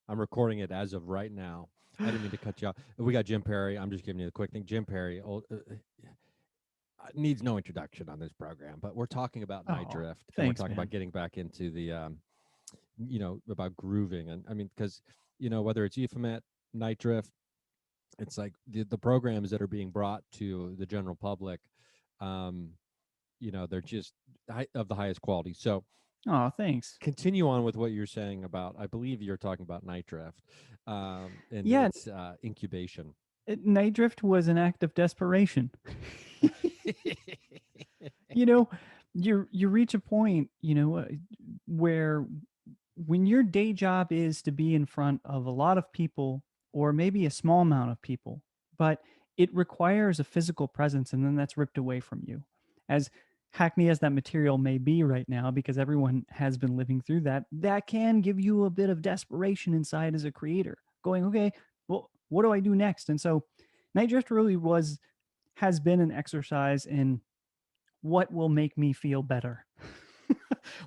I'm recording it as of right now. I didn't mean to cut you off. We got Jim Perry. I'm just giving you the quick thing. Jim Perry needs no introduction on this program, but we're talking about night Oh, drift, and we're thanks, talking about man. getting back into the, about grooving. And I mean, because, whether it's Euphomet, night drift, it's like the programs that are being brought to the general public, um, they're just of the highest quality. So Oh, thanks. continue on with what you're saying about, I believe you're talking about night drift, and Yeah, its incubation. night drift was an act of desperation. You know, you reach a point, where when your day job is to be in front of a lot of people or maybe a small amount of people, but it requires a physical presence and then that's ripped away from you. As hackney as that material may be right now, because everyone has been living through that, that can give you a bit of desperation inside as a creator, going, okay, well, what do I do next? And so Night Drift really has been an exercise in what will make me feel better.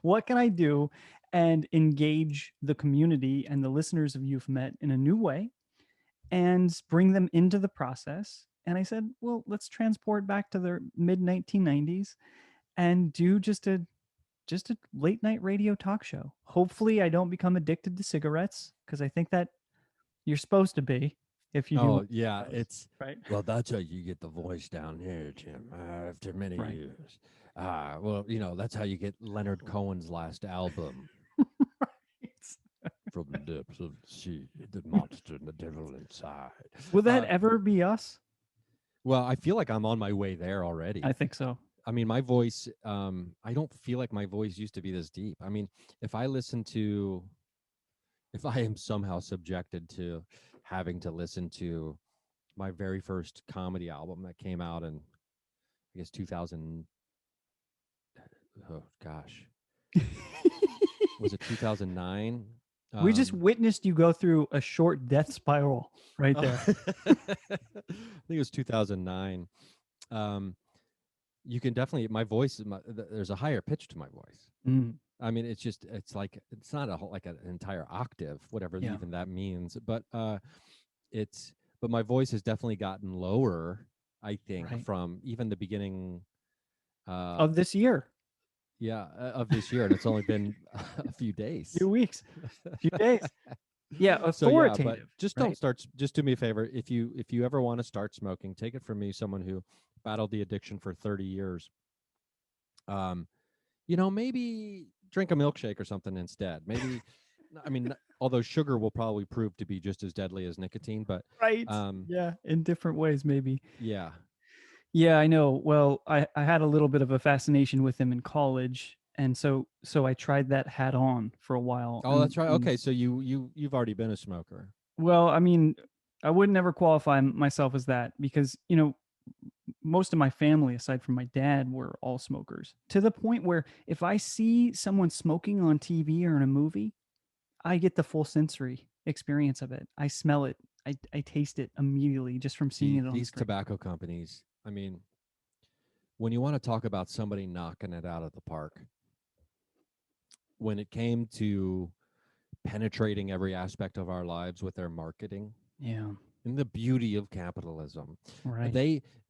What can I do and engage the community and the listeners of Euphomet in a new way and bring them into the process? And I said, well, let's transport back to the mid 1990s and do just a late night radio talk show. Hopefully, I don't become addicted to cigarettes because I think that you're supposed to be if you do one Oh of yeah, those, it's right? well. That's how you get the voice down here, Jim. After many Right. years, well, that's how you get Leonard Cohen's last album, "From the Depths of the Sea, the Monster and the Devil Inside." Will that Uh, ever be us? well, I feel like I'm on my way there I already. think so. I mean, my voice. I don't feel like my voice used to be this deep. I mean, if I listen to, if I am somehow subjected to having to listen to my very first comedy album that came out in, I guess, 2000. Oh gosh, was it 2009? We just Um, witnessed you go through a short death spiral right there. I think it was 2009. Um, you can definitely, my voice is there's a higher pitch to my voice. Mm, I mean, it's like it's not a whole, like an entire octave, whatever yeah, even that means. It's but my voice has definitely gotten lower. I think right. from even the beginning. Uh, Of this year, yeah, of this year, and it's only been a few few days. weeks, few days. Yeah, So yeah, but authoritative, just don't right? start. Just do me a favor. If you ever want to start smoking, take it from me, someone who battled the addiction for 30 years. Um, maybe drink a milkshake or something instead. Maybe, I mean, although sugar will probably prove to be just as deadly as nicotine, but Right. um, Yeah, in different ways, maybe. yeah. Yeah, I know. Well, I had a little bit of a fascination with him in college, and so I tried that hat on for a while, Oh, and that's right. and Okay, so you've already been a smoker. well, I mean, I would never qualify myself as that because most of my family, aside from my dad, were all smokers. To the point where if I see someone smoking on TV or in a movie, I get the full sensory experience of it. I smell it. I taste it immediately just from seeing it on the These screen. tobacco companies. I mean, when you want to talk about somebody knocking it out of the park, when it came to penetrating every aspect of our lives with their marketing Yeah. and the beauty of capitalism, Right.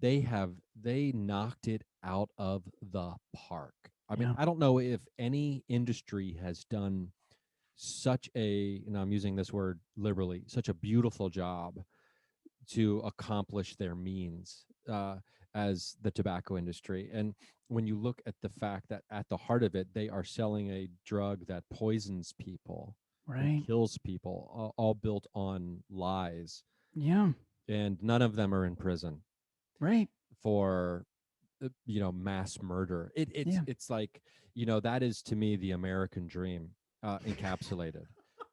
they knocked it out of the park. I mean, Yeah. I don't know if any industry has done such a, and I'm using this word liberally, such a beautiful job to accomplish their means, as the tobacco industry. And when you look at the fact that at the heart of it, they are selling a drug that poisons people and Right. kills people, all built on lies, Yeah. and none of them are in prison Right. for mass murder. It's Yeah. it's like, that is to me the American dream, encapsulated.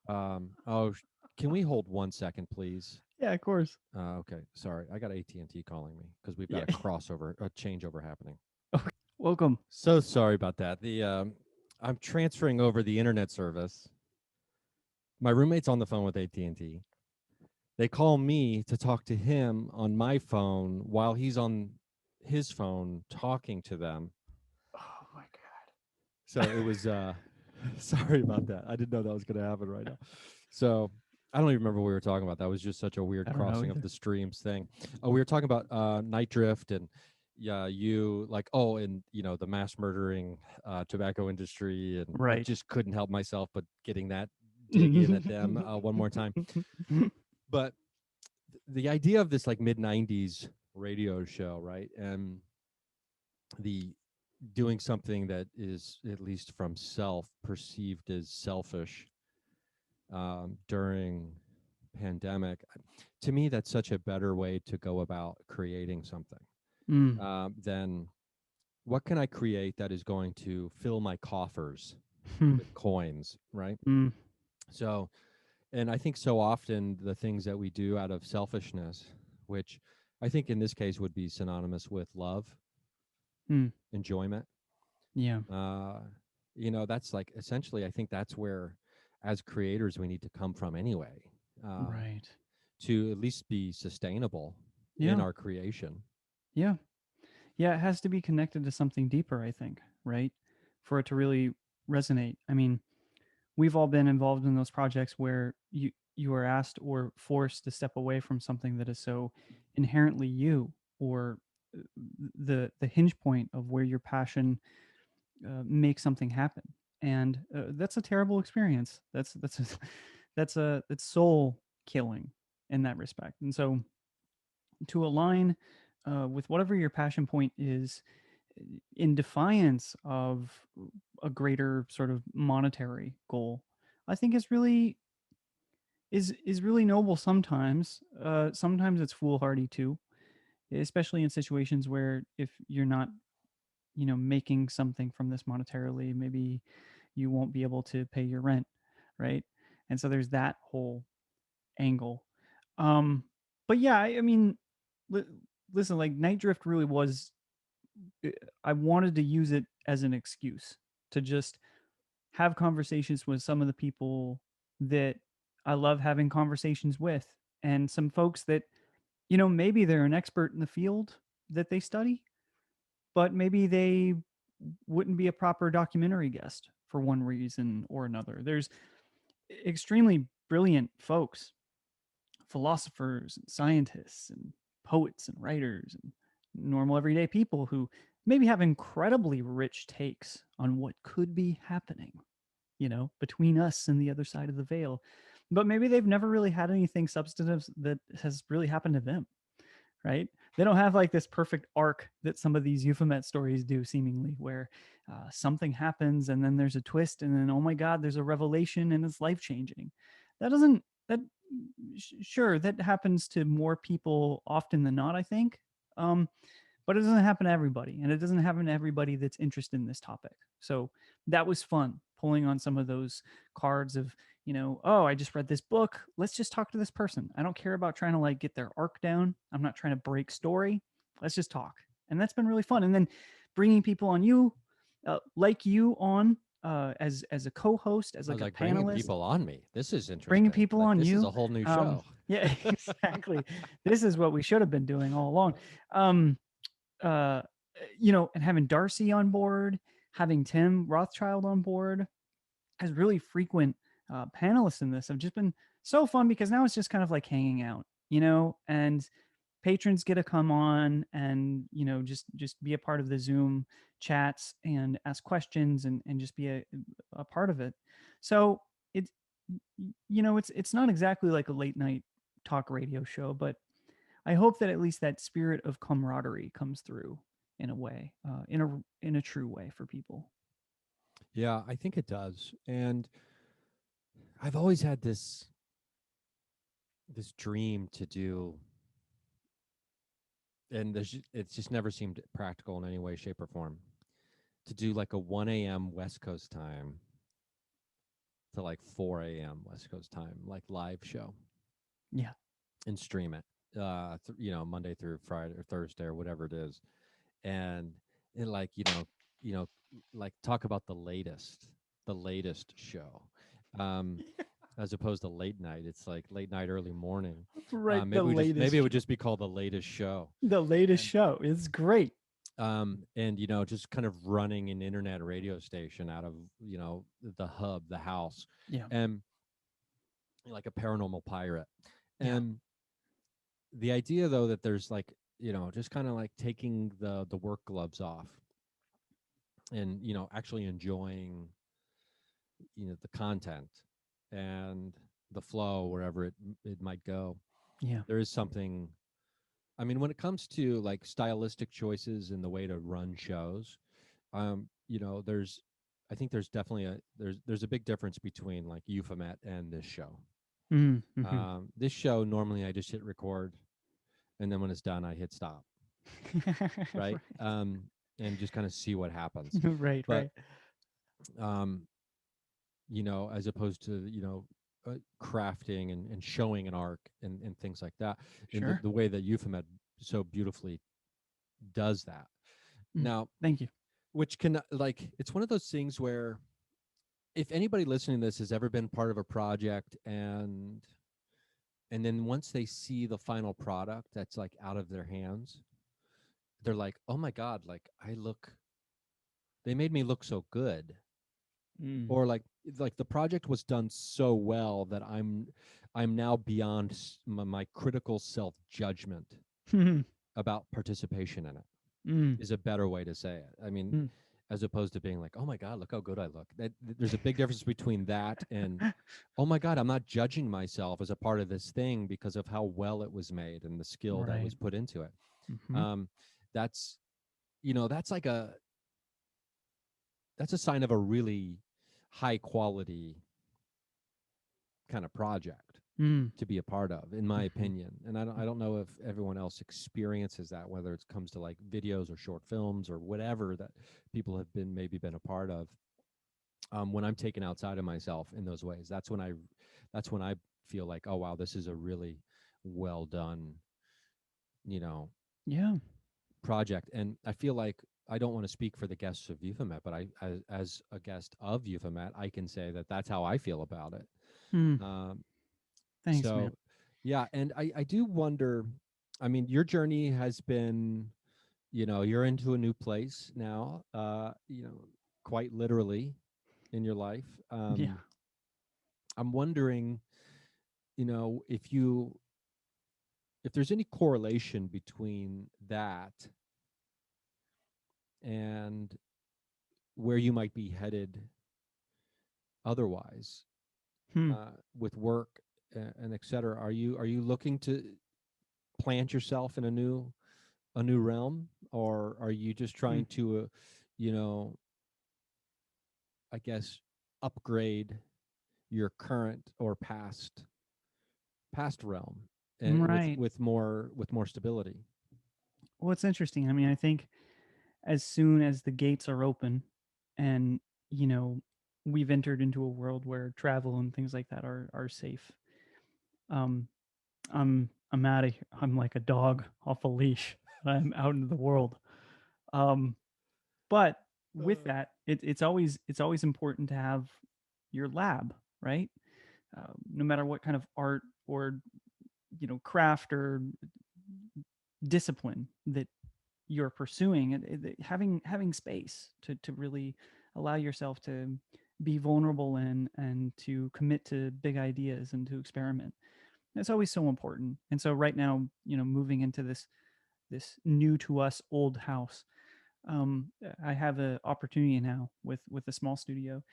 Oh, can we hold 1 second, please? Yeah, of course. Okay, sorry. I got AT&T calling me because we've got Yeah. a crossover, a changeover happening. Okay. Welcome. So sorry about that. I'm transferring over the internet service. My roommate's on the phone with AT&T. They call me to talk to him on my phone while he's on his phone talking to them. Oh my So it was sorry about that. I didn't know that was going to happen right now. So I don't even remember what we were talking about. That was just such a weird I don't know crossing of either. the streams thing. We were talking about night drift and yeah, you like and the mass murdering tobacco industry, and I Right. just couldn't help myself but getting that dig in at them one more time. But the idea of this like mid '90s radio show, right, and the doing something that is at least from self perceived as selfish during pandemic, to me that's such a better way to go about creating something Mm, than what can I create that is going to fill my coffers hmm, with coins, right? mm, So, and I think so often the things that we do out of selfishness, which I think in this case would be synonymous with love, mm, enjoyment, yeah. uh, that's like essentially, I think that's where, as creators, we need to come from anyway, uh, Right. to at least be sustainable in Yeah. our creation. Yeah. Yeah. It has to be connected to something deeper, I think, right? For it to really resonate. I mean, we've all been involved in those projects where you are asked or forced to step away from something that is so inherently you, or the hinge point of where your passion makes something happen. And that's a terrible experience. That's soul killing in that respect. And so to align with whatever your passion point is, in defiance of a greater sort of monetary goal, I think is really noble. Sometimes sometimes it's foolhardy too, especially in situations where if you're not, making something from this monetarily, maybe you won't be able to pay your rent, right? And so there's that whole angle. um but yeah, I mean, li- listen, like Night Drift really was, I wanted to use it as an excuse to just have conversations with some of the people that I love having conversations with, and some folks that, maybe they're an expert in the field that they study, but maybe they wouldn't be a proper documentary guest for one reason or another. There's extremely brilliant folks, philosophers and scientists and poets and writers and normal everyday people who maybe have incredibly rich takes on what could be happening, between us and the other side of the veil. But maybe they've never really had anything substantive that has really happened to them, right? They don't have like this perfect arc that some of these Euphomet stories do, seemingly, where something happens and then there's a twist and then, oh my God, there's a revelation and it's life changing. That doesn't, that, sure, that happens to more people often than not, I think. Um, but it doesn't happen to everybody, and it doesn't happen to everybody that's interested in this topic. So that was fun, pulling on some of those cards of, oh, I just read this book, let's just talk to this person. I don't care about trying to like get their arc down, I'm not trying to break story, let's just talk. And that's been really fun. And then bringing people on, like you on, as a co-host, as I like was a like bringing panelist, people on me. This is bringing interesting. people Like on this is you. a whole new show. Yeah, exactly. This is what we should have been doing all along. um uh, and having Darcy on board, having Tim Rothschild on board as really frequent panelists in this have just been so fun, because now it's just kind of like hanging out, and patrons get to come on and, just be a part of the Zoom chats and ask questions, and just be a part of it. So it's, it's not exactly like a late night talk radio show, but I hope that at least that spirit of camaraderie comes through in a way, in a true way for people. Yeah, I think it does. And I've always had this dream to do, and it's just never seemed practical in any way, shape, or form, to do like a 1 a.m. West Coast time to like 4 a.m. West Coast time, like live show, Yeah. and stream it, Monday through Friday or Thursday or whatever it is, and like like talk about the latest show. Um, as opposed to late night. It's like late night, early morning. Right. The Maybe latest it would show. just be called the latest show. The latest And show is great. and just kind of running an internet radio station out of the hub, the house. Yeah. And like a paranormal pirate. Yeah. And the idea though that there's like, just kind of like taking the work gloves off and, actually enjoying, the content and the flow wherever it might go. Yeah. There is something, I mean, when it comes to like stylistic choices and the way to run shows, there's, I think there's definitely there's a big difference between like Euphomet and this show. Mm-hmm. This show, normally I just hit record, and then when it's done, I hit stop, right? And just kind of see what happens. Right. But Right. um, as opposed to, crafting and showing an arc and things like that, in the, Sure. the way that Euphomet so beautifully does that. Mm. Now, Thank you. which can, like, it's one of those things where if anybody listening to this has ever been part of a project, and then once they see the final product that's like out of their hands, they're like, oh my god, like they made me look so good, Mm. or like the project was done so well that I'm now beyond my critical self judgment Mm. about participation in it, Mm. is a better way to say it. I mean, as opposed to being like, oh my god, look how good I look. There's a big difference between that and, oh my god, I'm not judging myself as a part of this thing because of how well it was made and the skill that Right. was put into it. Mm-hmm. um that's, that's like that's a sign of a really high quality kind of project Mm. to be a part of, in my Mm-hmm. opinion. And I don't know if everyone else experiences that, whether it comes to like videos or short films or whatever that people have been a part of. When I'm taken outside of myself in those ways, that's when I feel like, oh wow, this is a really well done, you know Yeah. project. And I feel like, I don't want to speak for the guests of Euphomet, but as a guest of Euphomet, I can say that that's how I feel about it. Mm. um, Thanks, man. so yeah, and I do wonder, I mean, your journey has been, you're into a new place now, quite literally in your life. Yeah. I'm wondering, if there's any correlation between that and where you might be headed otherwise, Hmm. with work, and et cetera. Are you looking to plant yourself in a new realm, or are you just Hmm. trying to, you know, I guess, upgrade your current or past realm, with Right. with more stability? Well, it's interesting. I mean, I think as soon as the gates are open and, you know, we've entered into a world where travel and things like that are safe, um, I'm out of here. I'm like a dog off a leash. I'm out into the world. Um, but with that, it's always important to have your lab, right? No matter what kind of art or craft or discipline that you're pursuing, having space to really allow yourself to be vulnerable and to commit to big ideas and to experiment. That's always so important. And so right now, moving into this new to us old house, I have an opportunity now with a small studio,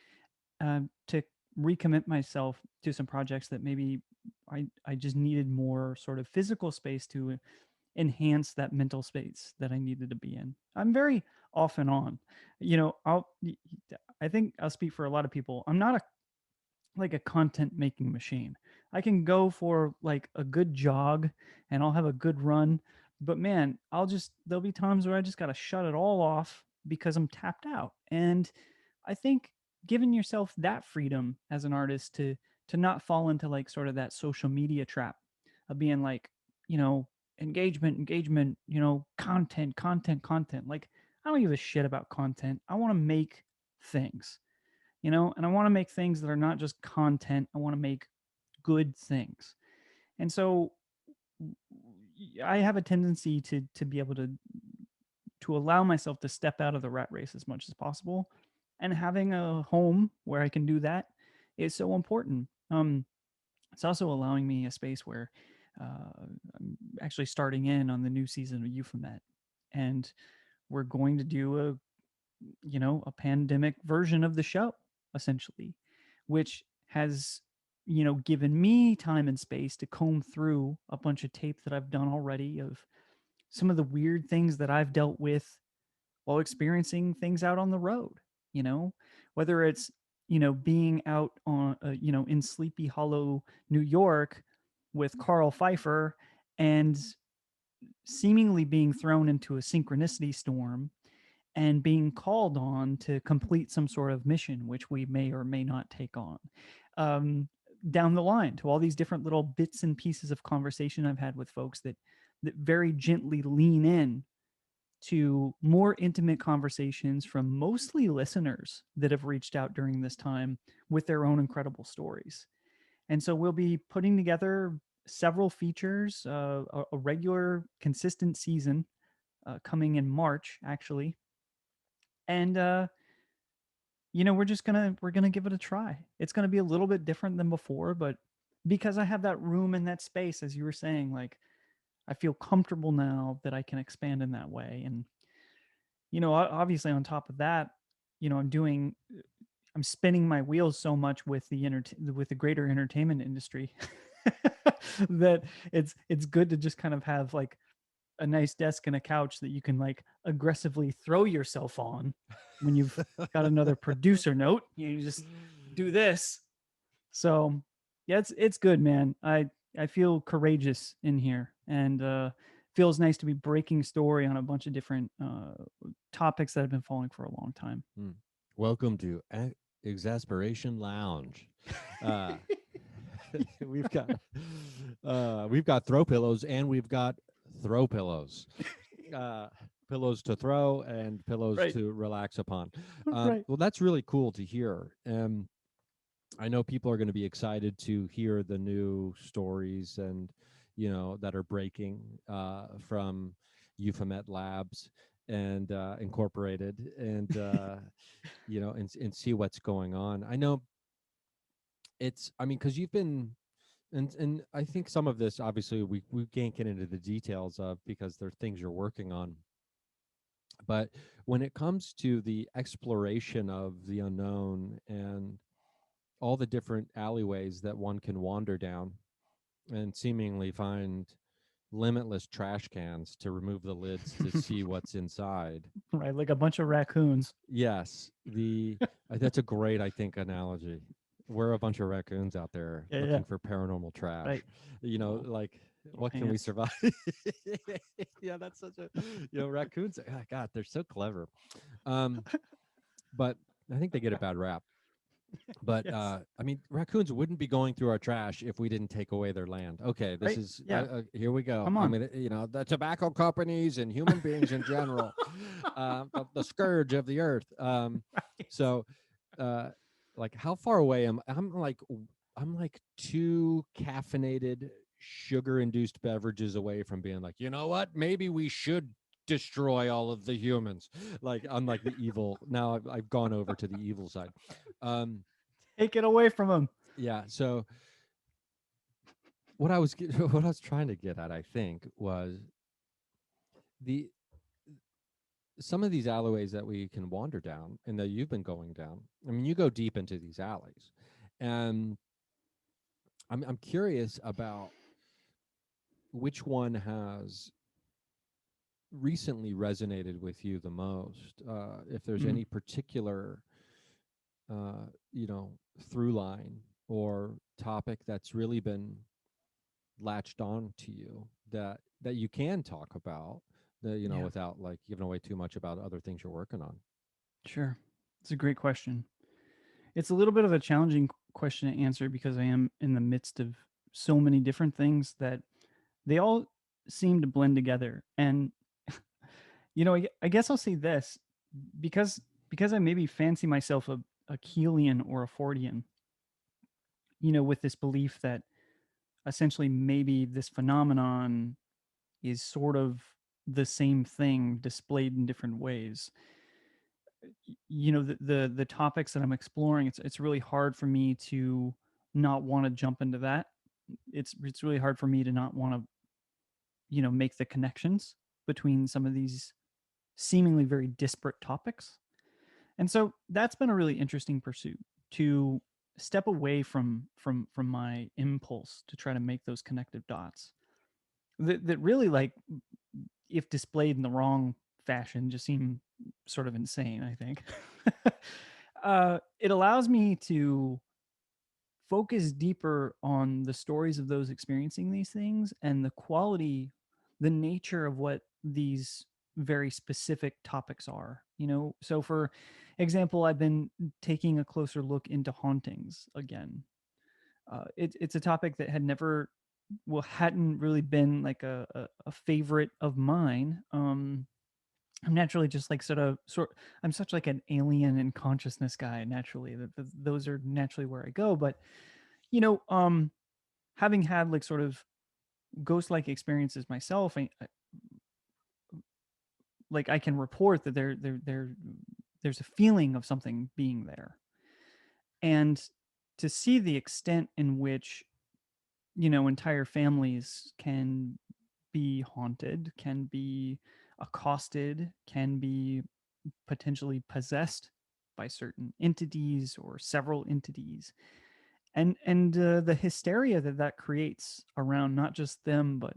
to recommit myself to some projects that maybe I just needed more sort of physical space to enhance that mental space that I needed to be in. I'm very off and on. I think I'll speak for a lot of people. I'm not like a content making machine. I can go for like a good jog and I'll have a good run, but man, there'll be times where I just got to shut it all off because I'm tapped out. And I think giving yourself that freedom as an artist to not fall into like sort of that social media trap of being like, you know, engagement, content. Like I don't give a shit about content. I want to make things, and I want to make things that are not just content. I want to make good things. And so I have a tendency to be able to allow myself to step out of the rat race as much as possible. And having a home where I can do that is so important. It's also allowing me a space where I'm actually starting in on the new season of Euphomet, and we're going to do a pandemic version of the show, essentially, which has given me time and space to comb through a bunch of tape that I've done already of some of the weird things that I've dealt with while experiencing things out on the road, you know, whether it's, being out on, in Sleepy Hollow, New York with Carl Pfeiffer and seemingly being thrown into a synchronicity storm and being called on to complete some sort of mission, which we may or may not take on. Um, Down the line to all these different little bits and pieces of conversation I've had with folks that very gently lean in to more intimate conversations from mostly listeners that have reached out during this time with their own incredible stories. And so we'll be putting together several features, a regular, consistent season coming in March, actually. And we're gonna give it a try. It's gonna be a little bit different than before, but because I have that room and that space, as you were saying, like I feel comfortable now that I can expand in that way. And obviously on top of that, I'm spinning my wheels so much with with the greater entertainment industry that it's good to just kind of have like a nice desk and a couch that you can like aggressively throw yourself on when you've got another producer note. You just do this. So yeah, it's good, man. I feel courageous in here, and feels nice to be breaking story on a bunch of different topics that have been falling for a long time. Hmm. Welcome to Exasperation Lounge. Uh, we've got we've got throw pillows and we've got throw pillows. Uh, Pillows to throw and pillows Right. to relax upon. Right. Well, that's really cool to hear. I know people are going to be excited to hear the new stories and that are breaking from Euphomet Labs and Incorporated and and see what's going on. I know I mean, because you've been and I think some of this obviously we can't get into the details of because there are things you're working on. But when it comes to the exploration of the unknown and all the different alleyways that one can wander down and seemingly find limitless trash cans to remove the lids to see what's inside. Right. Like a bunch of raccoons. Yes, the that's a great, I think, analogy. We're a bunch of raccoons out there Yeah. Yeah. looking for paranormal trash. Right. Little Like little what can we ants. survive? Yeah, that's such a raccoons. God, they're so clever. Um, but I think they get a bad rap. But Yes. I mean, raccoons wouldn't be going through our trash if we didn't take away their land. Okay, this Right. is Yeah. here we go. Come I on. mean, the tobacco companies and human beings in general, the scourge of the earth. Right. So, uh, like, how far away am I'm like two caffeinated, sugar-induced beverages away from being like, you know what? Maybe we should destroy all of the humans. Like, I'm like the evil. Now I've gone over to the evil side. Um, Take it away from them. yeah. So what I was what I was trying to get at, I think, was the some of these alleyways that we can wander down and that you've been going down. I mean, you go deep into these alleys, and I'm curious about which one has recently resonated with you the most. If there's Mm, any particular, uh, you know, through line or topic that's really been latched on to you that you can talk about yeah. without like giving away too much about other things you're working on. Sure. It's a great question. It's a little bit of a challenging question to answer because I am in the midst of so many different things that they all seem to blend together. And I guess I'll say this because I maybe fancy myself a Keelian or a Fordian, with this belief that essentially maybe this phenomenon is sort of the same thing displayed in different ways. The topics that I'm exploring, it's really hard for me to not want to jump into that. it's really hard for me to not want to, make the connections between some of these seemingly very disparate topics. And so that's been a really interesting pursuit, to step away from my impulse to try to make those connective dots that really, like, if displayed in the wrong fashion, just seem sort of insane, I think. It allows me to focus deeper on the stories of those experiencing these things and the quality, the nature of what these very specific topics are. So for example, I've been taking a closer look into hauntings again. It's a topic that had never, well, hadn't really been like a favorite of mine. I'm naturally just like I'm such like an alien and consciousness guy naturally, that those are naturally where I go. But you know um having had like sort of ghost like experiences myself, like I can report that there's a feeling of something being there. And to see the extent in which, entire families can be haunted, can be accosted, can be potentially possessed by certain entities or several entities, and the hysteria that creates around not just them, but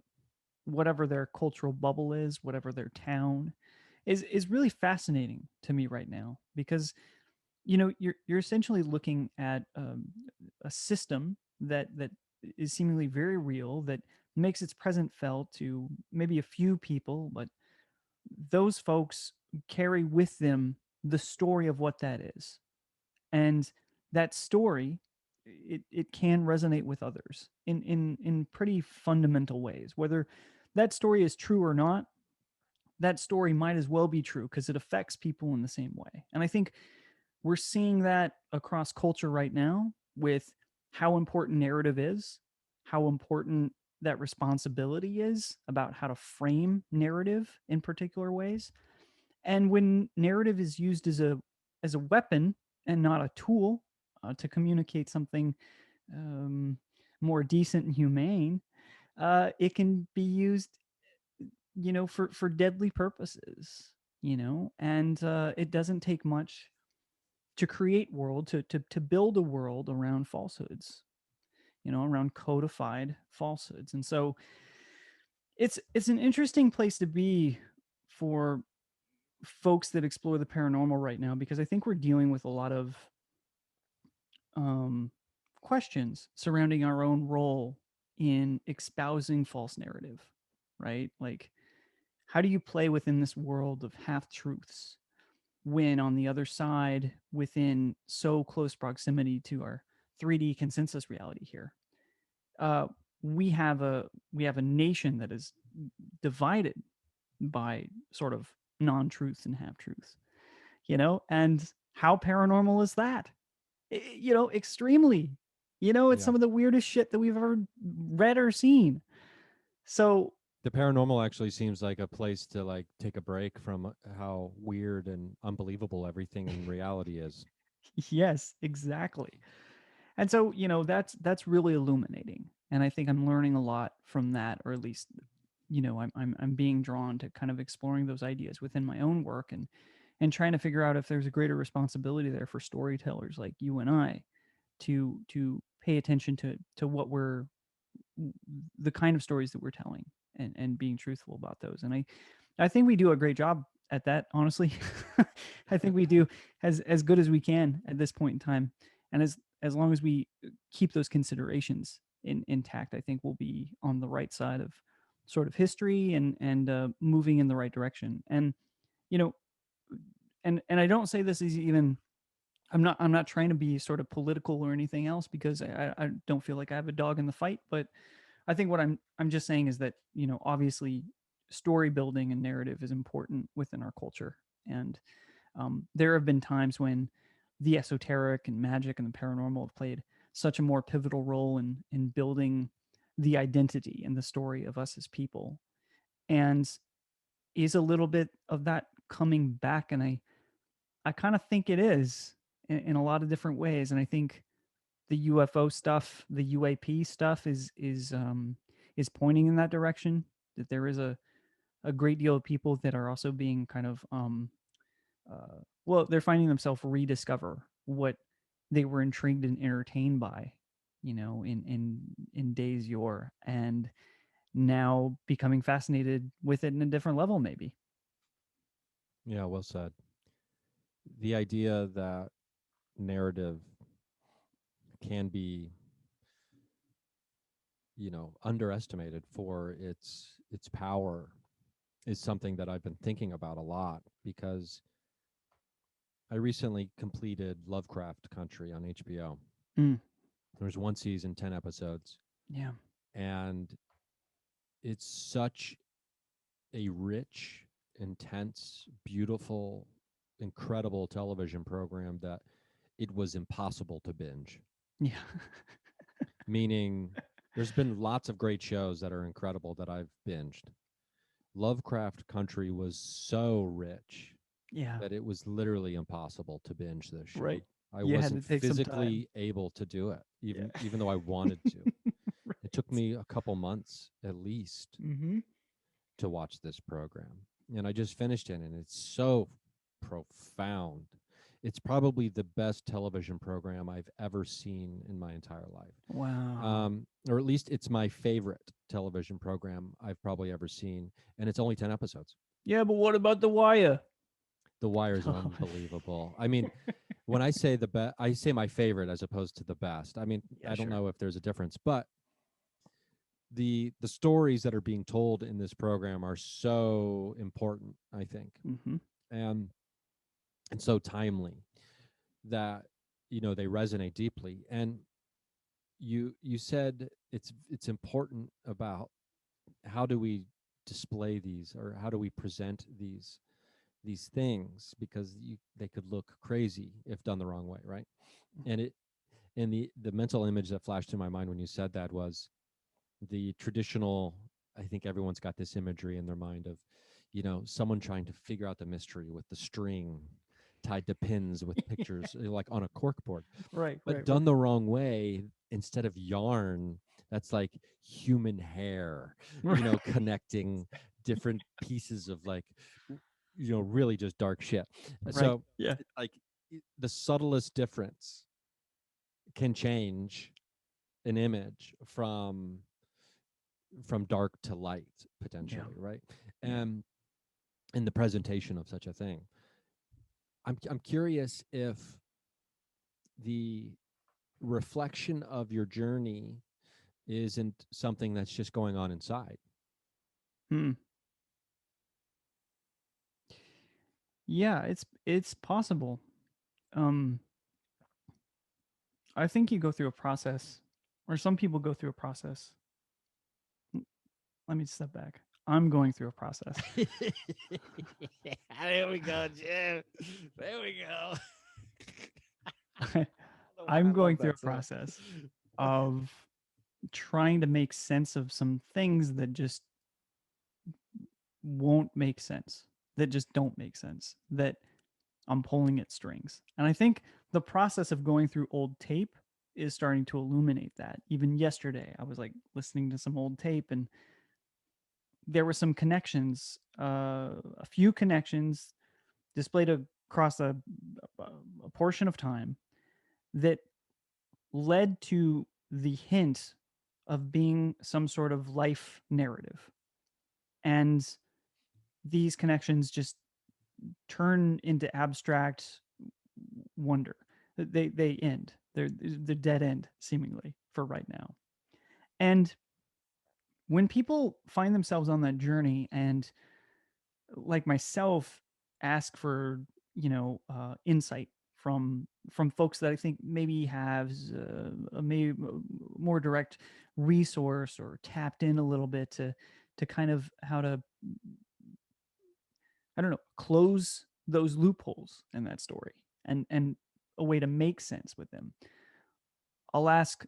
whatever their cultural bubble is, whatever their town is really fascinating to me right now, because you're essentially looking at a system that is seemingly very real, that makes its present felt to maybe a few people, but those folks carry with them the story of what that is. And that story, it can resonate with others in pretty fundamental ways. Whether that story is true or not, that story might as well be true because it affects people in the same way. And I think we're seeing that across culture right now, with how important narrative is, how important that responsibility is about how to frame narrative in particular ways. And when narrative is used as a weapon and not a tool, to communicate something um, more decent and humane, it can be used, for deadly purposes. And it doesn't take much to create world, to build a world around falsehoods, around codified falsehoods. And so it's an interesting place to be for folks that explore the paranormal right now, because I think we're dealing with a lot of um, questions surrounding our own role in espousing false narrative, right? Like, how do you play within this world of half truths when on the other side, within so close proximity to our 3D consensus reality here, uh, we have a nation that is divided by sort of non-truths and half truths, and how paranormal is that? Extremely. It's Yeah. some of the weirdest shit that we've ever read or seen. So, The paranormal actually seems like a place to like take a break from how weird and unbelievable everything in reality is. yes, exactly. And so, that's really illuminating. And I think I'm learning a lot from that, or at least, I'm being drawn to kind of exploring those ideas within my own work, and trying to figure out if there's a greater responsibility there for storytellers like you and I to pay attention to what we're the kind of stories that we're telling, and being truthful about those. And I think we do a great job at that, honestly. I think we do as good as we can at this point in time. And as long as we keep those considerations intact, I think we'll be on the right side of sort of history, and moving in the right direction. And you know, and I don't say this as even, I'm not trying to be sort of political or anything else, because I don't feel like I have a dog in the fight. But I think what I'm just saying is that, obviously, story building and narrative is important within our culture. And there have been times when the esoteric and magic and the paranormal have played such a more pivotal role in building the identity and the story of us as people. And is a little bit of that coming back? And I kind of think it is in a lot of different ways. And I think the UFO stuff, the UAP stuff is pointing in that direction. That there is a great deal of people that are also being kind of well, they're finding themselves rediscover what they were intrigued and entertained by, in days yore, and now becoming fascinated with it in a different level, maybe. Yeah, well said. The idea that narrative can be, underestimated for its power is something that I've been thinking about a lot because I recently completed Lovecraft Country on HBO. Mm, There's one season, 10 episodes, yeah, and it's such a rich, intense, beautiful, incredible television program that it was impossible to binge. yeah, Meaning, there's been lots of great shows that are incredible that I've binged. Lovecraft Country was so rich yeah. that it was literally impossible to binge this show. Right. I You had to wasn't take some time. physically able to do it, Yeah. even though I wanted to. It took Right. me a couple months at least Mm-hmm. to watch this program. And I just finished it, and it's so profound. It's probably the best television program I've ever seen in my entire life. Wow. Or at least it's my favorite television program I've probably ever seen. And it's only 10 episodes. Yeah, but what about The Wire? The Wire is Oh, unbelievable. I mean, when I say the best, I say my favorite as opposed to the best. I mean, yeah, I don't sure. know if there's a difference, but the stories that are being told in this program are so important, I think, Mm-hmm. and and so timely that they resonate deeply. And you said it's important about how do we display these, or how do we present these things, because they could look crazy if done the wrong way, right? And the mental image that flashed in my mind when you said that was the traditional. I think everyone's got this imagery in their mind of someone trying to figure out the mystery with the string tied to pins with pictures, like on a cork board. Right, But right, done right. the wrong way, instead of yarn, that's like human hair, connecting different pieces of, like, really just dark shit. Right. So, Yeah. like, the subtlest difference can change an image from dark to light, Yeah. potentially, right? Yeah. And in the presentation of such a thing, I'm curious if the reflection of your journey isn't something that's just going on inside. Hmm. Yeah, it's possible. Um, I think you go through a process, or some people go through a process. Let me step back. I'm going through a process. There we go, Jim. There we go. I I'm love going through that a sound. process of trying to make sense of some things that just won't make sense, that just don't make sense, that I'm pulling at strings. And I think the process of going through old tape is starting to illuminate that. Even yesterday, I was like listening to some old tape, and there were some connections, a few connections displayed across a portion of time that led to the hint of being some sort of life narrative. And these connections just turn into abstract wonder. They end. They're dead end seemingly for right now. And when people find themselves on that journey, and like myself, ask for insight from folks that I think maybe has a maybe more direct resource, or tapped in a little bit to kind of how to, I don't know, close those loopholes in that story, and a way to make sense with them. I'll ask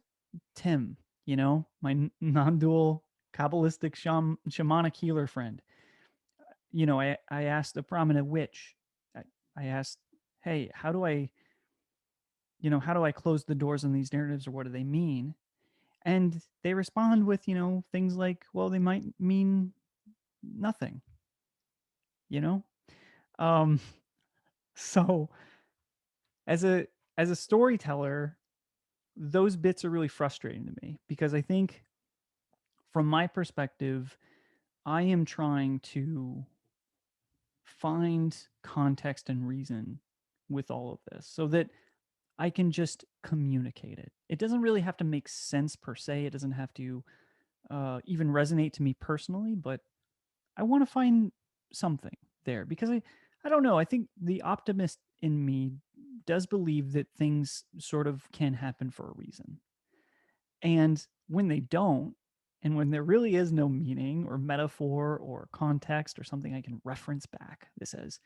Tim, my non-dual Kabbalistic shamanic healer friend. I asked a prominent witch. I asked, hey, how do I how do I close the doors on these narratives, or what do they mean? And they respond with, things like, well, they might mean nothing, you know? Um, so as a storyteller, those bits are really frustrating to me because I think from my perspective, I am trying to find context and reason with all of this so that I can just communicate it. It doesn't really have to make sense per se. It doesn't have to even resonate to me personally, but I want to find something there because I don't know. I think the optimist in me does believe that things sort of can happen for a reason. And when they don't, and when there really is no meaning or metaphor or context or something I can reference back that says,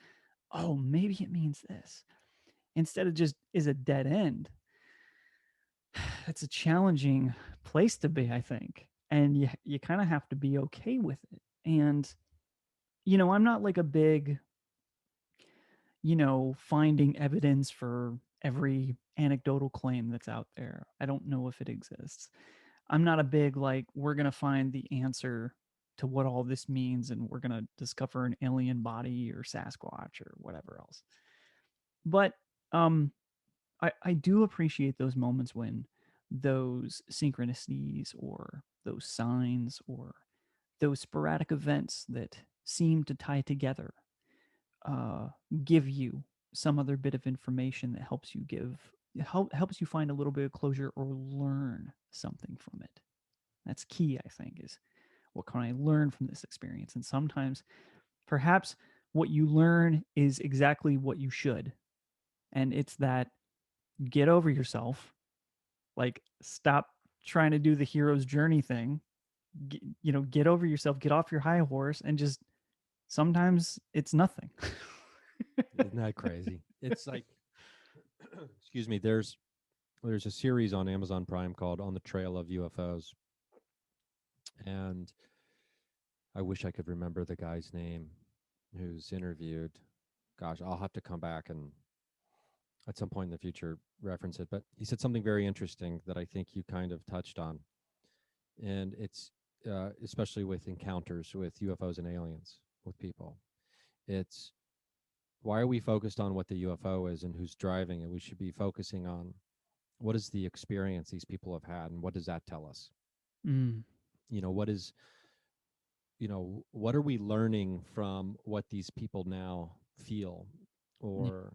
oh, maybe it means this, instead of just is a dead end, it's a challenging place to be, I think. And you kind of have to be okay with it. And, I'm not like a big, finding evidence for every anecdotal claim that's out there. I don't know if it exists. I'm not a big like we're going to find the answer to what all this means and we're going to discover an alien body or Sasquatch or whatever else. But um I do appreciate those moments when those synchronicities or those signs or those sporadic events that seem to tie together uh, give you some other bit of information that helps you find a little bit of closure or learn something from it. That's key, I think, is what can I learn from this experience? And sometimes perhaps what you learn is exactly what you should. And it's that get over yourself, like stop trying to do the hero's journey thing. Get over yourself, get off your high horse, and just sometimes it's nothing. Isn't that crazy? It's like, excuse me. There's a series on Amazon Prime called On the Trail of UFOs, and I wish I could remember the guy's name who's interviewed. Gosh, I'll have to come back and at some point in the future reference it. But he said something very interesting that I think you kind of touched on, and it's especially with encounters with UFOs and aliens with people. It's why are we focused on what the UFO is and who's driving it? We should be focusing on what is the experience these people have had and what does that tell us? Mm, What is, what are we learning from what these people now feel, yeah, or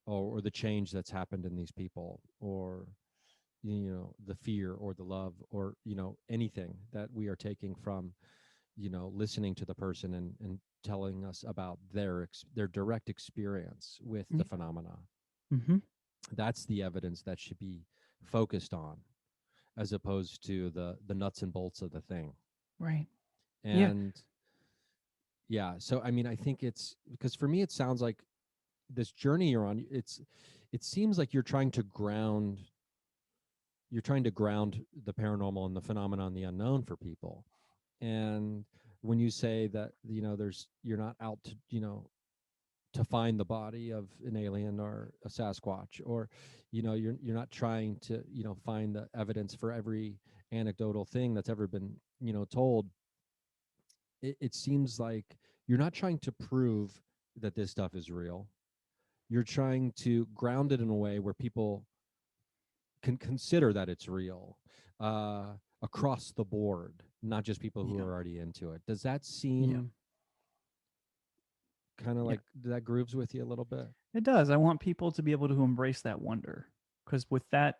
or the change that's happened in these people, or the fear or the love, or anything that we are taking from listening to the person and telling us about their direct experience with yeah. the phenomena. Mm-hmm. That's the evidence that should be focused on, as opposed to the nuts and bolts of the thing. Right. Yeah. And yeah, so I mean, I think it's because for me it sounds like this journey you're on, it seems like you're trying to ground the paranormal and the phenomenon, the unknown for people. And when you say that, you're not out to find the body of an alien or a Sasquatch, or you're not trying to find the evidence for every anecdotal thing that's ever been told. It seems like you're not trying to prove that this stuff is real. You're trying to ground it in a way where people can consider that it's real, uh, across the board, not just people who Yeah. are already into it. Does that Yeah. seem kind of Yeah. like that grooves with you a little bit? It does. I want people to be able to embrace that wonder because with that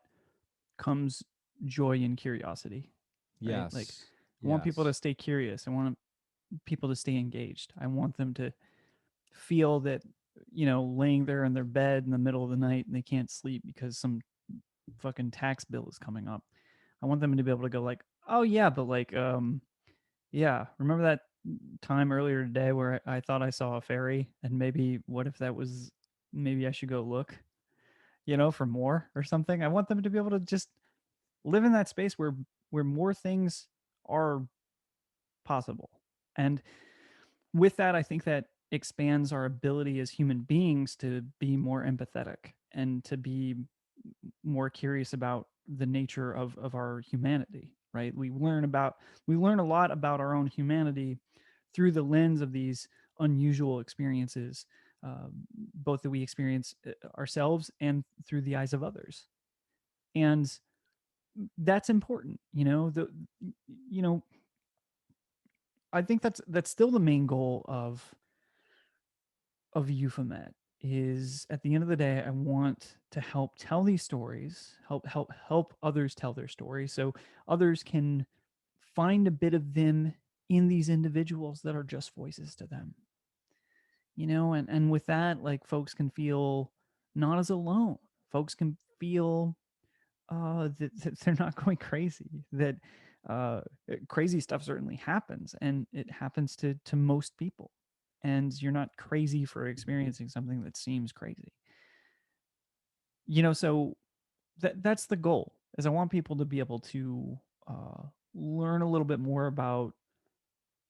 comes joy and curiosity, right? Like, Yes. I want people to Yes. stay curious. I want people to stay engaged. I want them to feel that, laying there in their bed in the middle of the night and they can't sleep because some fucking tax bill is coming up. I want them to be able to go like, oh yeah, but like, yeah, remember that time earlier today where I thought I saw a fairy, and maybe what if that was, maybe I should go look, for more or something. I want them to be able to just live in that space where more things are possible. And with that, I think that expands our ability as human beings to be more empathetic and to be more curious about the nature of our humanity, right? We learn a lot about our own humanity through the lens of these unusual experiences, uh, both that we experience ourselves and through the eyes of others. And that's important, you know, I think that's still the main goal of Euphomet is at the end of the day, I want to help tell these stories, help others tell their stories so others can find a bit of them in these individuals that are just voices to them. And with that, like folks can feel not as alone. Folks can feel that they're not going crazy, that uh, crazy stuff certainly happens, and it happens to most people. And you're not crazy for experiencing something that seems crazy. So that's the goal. Is I want people to be able to uh, learn a little bit more about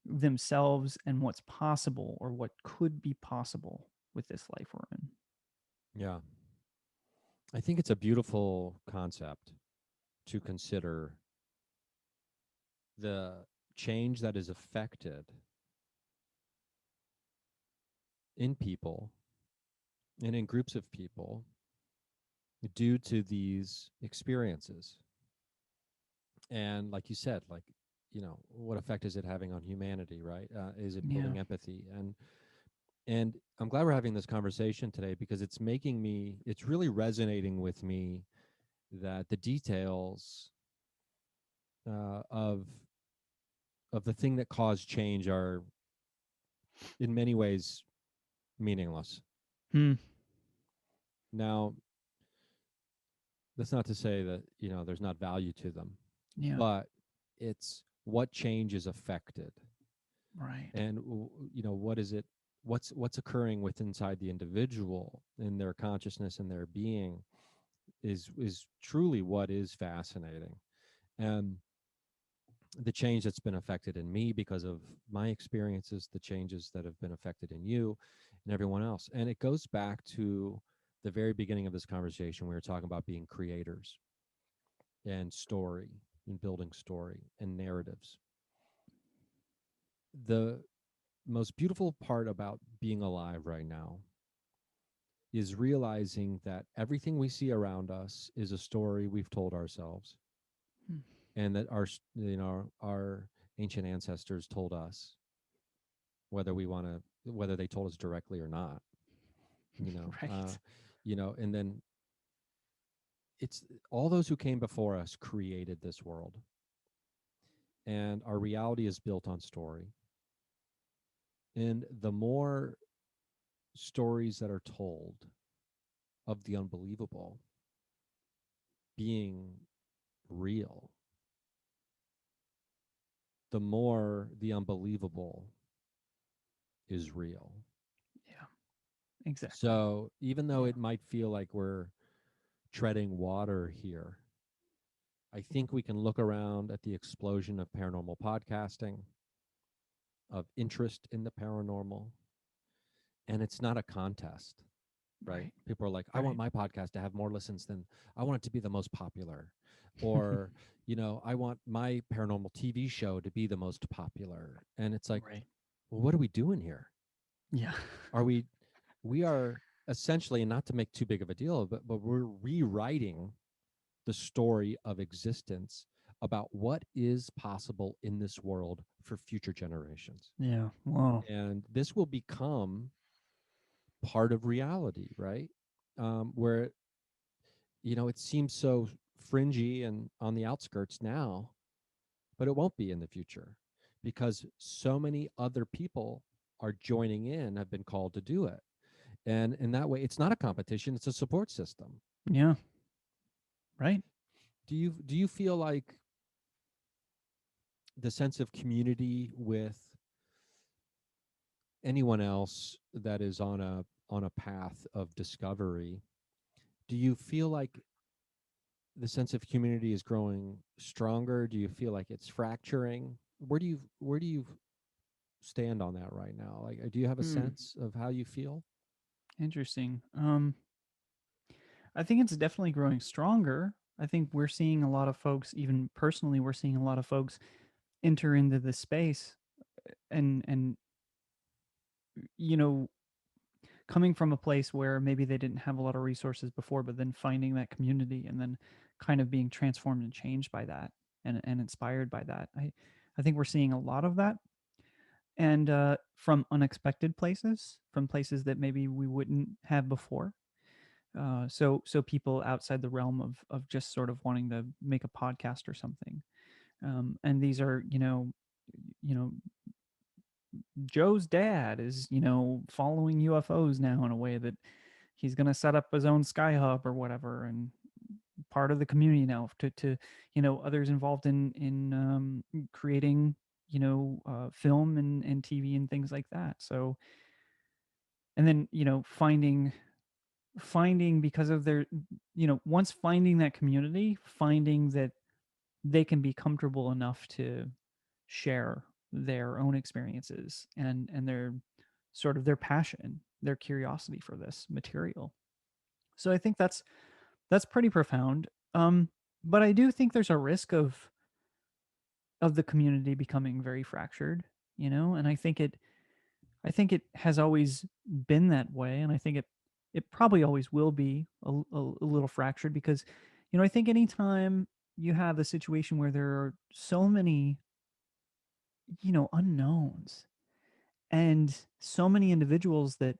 themselves and what's possible or what could be possible with this life we're in. Yeah. I think it's a beautiful concept to consider the change that is affected in people and in groups of people due to these experiences. And like you said, like, what effect is it having on humanity, right? Is it Yeah. building empathy? And I'm glad we're having this conversation today because it's really resonating with me that the details of the thing that caused change are in many ways meaningless. Hmm. Now, that's not to say that there's not value to them, Yeah. but it's what change is affected, Right. and what is it, what's occurring with inside the individual in their consciousness and their being is truly what is fascinating. And the change that's been affected in me because of my experiences, the changes that have been affected in you and everyone else. And it goes back to the very beginning of this conversation. We were talking about being creators and story and building story and narratives. The most beautiful part about being alive right now is realizing that everything we see around us is a story we've told ourselves, Hmm. and that our ancient ancestors told us, whether they told us directly or not. you know uh Right. and then it's all those who came before us created this world, and our reality is built on story. And the more stories that are told of the unbelievable being real, the more the unbelievable is real. Yeah. Exactly. So even though Yeah. it might feel like we're treading water here, I think we can look around at the explosion of paranormal podcasting, of interest in the paranormal, and it's not a contest, right? Right. People are like, I want Right. my podcast to have more listens than, I want it to be the most popular. Or, I want my paranormal TV show to be the most popular. And it's like, Right. well, what are we doing here? Yeah. Are we are essentially, and not to make too big of a deal of it, but we're rewriting the story of existence about what is possible in this world for future generations. Yeah. Wow. And this will become part of reality, right? Where it seems so fringy and on the outskirts now, but it won't be in the future because so many other people are joining in, have been called to do it. And in that way, it's not a competition, it's a support system. Yeah. Right. Do you feel like the sense of community with anyone else that is on a path of discovery, do you feel like the sense of community is growing stronger? Do you feel like it's fracturing? Where do you stand on that right now? Like, do you have a Hmm. sense of how you feel? Interesting. I think it's definitely growing stronger. I think we're seeing a lot of folks, even personally, we're seeing a lot of folks enter into this space and you know, coming from a place where maybe they didn't have a lot of resources before, but then finding that community and then kind of being transformed and changed by that and inspired by that. I think we're seeing a lot of that, and from unexpected places, from places that maybe we wouldn't have before. So people outside the realm of just sort of wanting to make a podcast or something. And these are, you know, Joe's dad is, following UFOs now in a way that he's going to set up his own sky hub or whatever, and part of the community now to others involved in creating film and TV and things like that. So, and then finding because of their once finding that community, finding that they can be comfortable enough to share their own experiences and their sort of their passion, their curiosity for this material. So I think that's pretty profound. But I do think there's a risk of the community becoming very fractured, and I think it has always been that way, and I think it probably always will be a little fractured because, I think anytime you have a situation where there are so many, unknowns and so many individuals that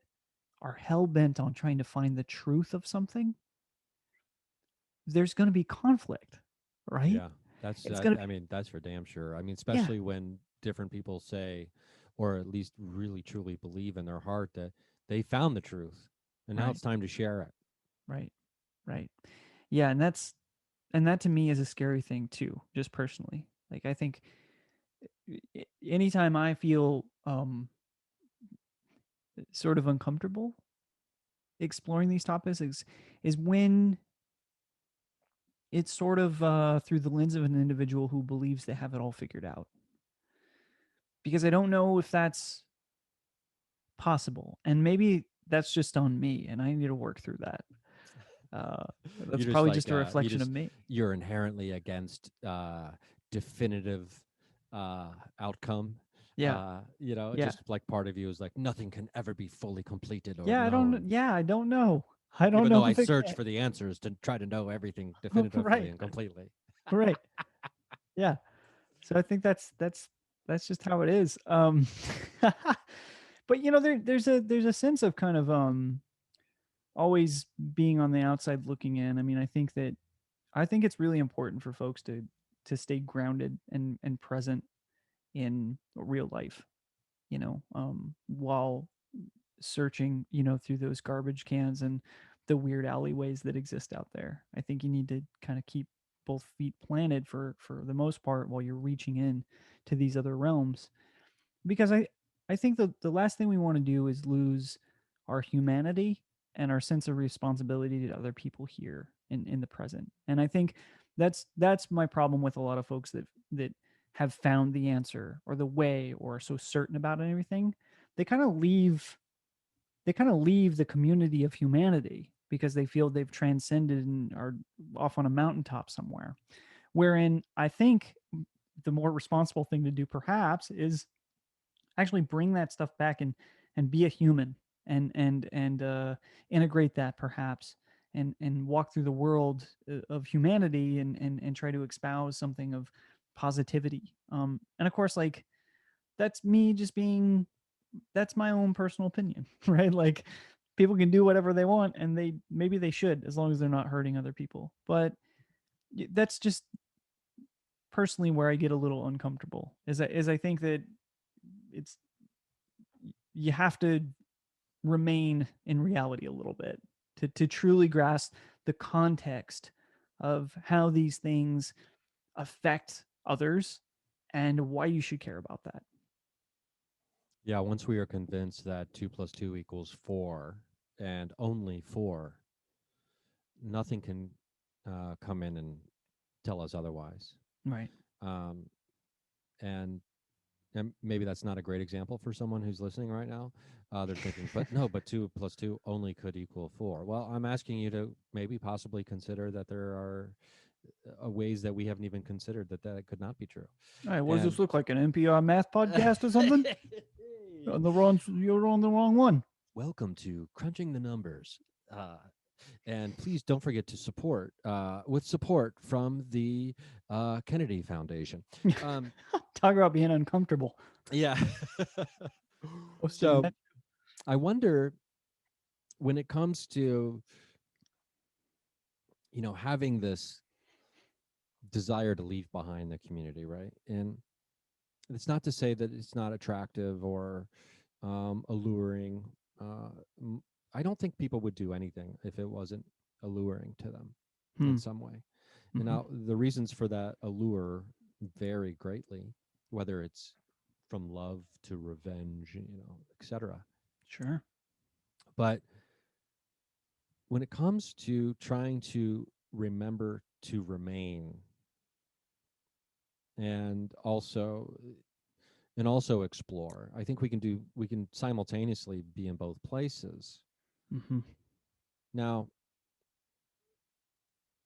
are hell bent on trying to find the truth of something, there's going to be conflict, right? Yeah, that's It's going to I be, mean, that's for damn sure. I mean, yeah, especially when different people say, or at least really truly believe in their heart that they found the truth, and now right, it's time to share it. right, right. Yeah, and that to me is a scary thing too, just personally. Like I think anytime I feel sort of uncomfortable exploring these topics is when it's sort of through the lens of an individual who believes they have it all figured out. Because I don't know if that's possible, and maybe that's just on me, and I need to work through that. Uh, You that's just probably like just a reflection of me. you're inherently against definitive outcome. Yeah, yeah, Just like part of you is like nothing can ever be fully completed or yeah. I don't. known, Yeah, I don't know. I don't even know though I if it search can. for the answers to try to know everything definitively Right, and completely. right. Yeah. So I think that's just how it is. But there's a sense of kind of always being on the outside looking in. I mean, I think it's really important for folks to stay grounded and present in real life, while searching, through those garbage cans and the weird alleyways that exist out there. I think you need to kind of keep both feet planted for the most part while you're reaching in to these other realms, because I think the last thing we want to do is lose our humanity and our sense of responsibility to other people here in the present. And I think that's my problem with a lot of folks that have found the answer or the way or are so certain about it and everything. They kind of leave they kind of leave the community of humanity because they feel they've transcended and are off on a mountaintop somewhere. Wherein I think the more responsible thing to do perhaps is actually bring that stuff back and be a human and integrate that perhaps and walk through the world of humanity and try to espouse something of positivity. And of course, like that's me just being that's my own personal opinion, right? Like people can do whatever they want and maybe they should as long as they're not hurting other people. But that's just personally where I get a little uncomfortable. Is I think that it's you have to remain in reality a little bit to truly grasp the context of how these things affect others and why you should care about that. Yeah, once we are convinced that 2 plus 2 equals 4 and only 4, nothing can come in and tell us otherwise. Right. Um, and And maybe that's not a great example for someone who's listening right now. They're thinking, but no, but 2 plus 2 only could equal 4. Well, I'm asking you to maybe possibly consider that there are ways that we haven't even considered that could not be true. All right, what does And this look like? An NPR math podcast or something? You're on the wrong one. welcome to Crunching the Numbers. Uh, and please don't forget to support with support from the Kennedy Foundation. Um, Talk about being uncomfortable. yeah. Posting So that. I wonder when it comes to having this desire to leave behind the community, right? And it's not to say that it's not attractive or alluring. Uh, I don't think people would do anything if it wasn't alluring to them in Hmm. some way. And Mm-hmm. now the reasons for that allure vary greatly, whether it's from love to revenge, etc. Sure. But when it comes to trying to remember to remain and also explore, I think we can simultaneously be in both places. Mm-hmm. Now,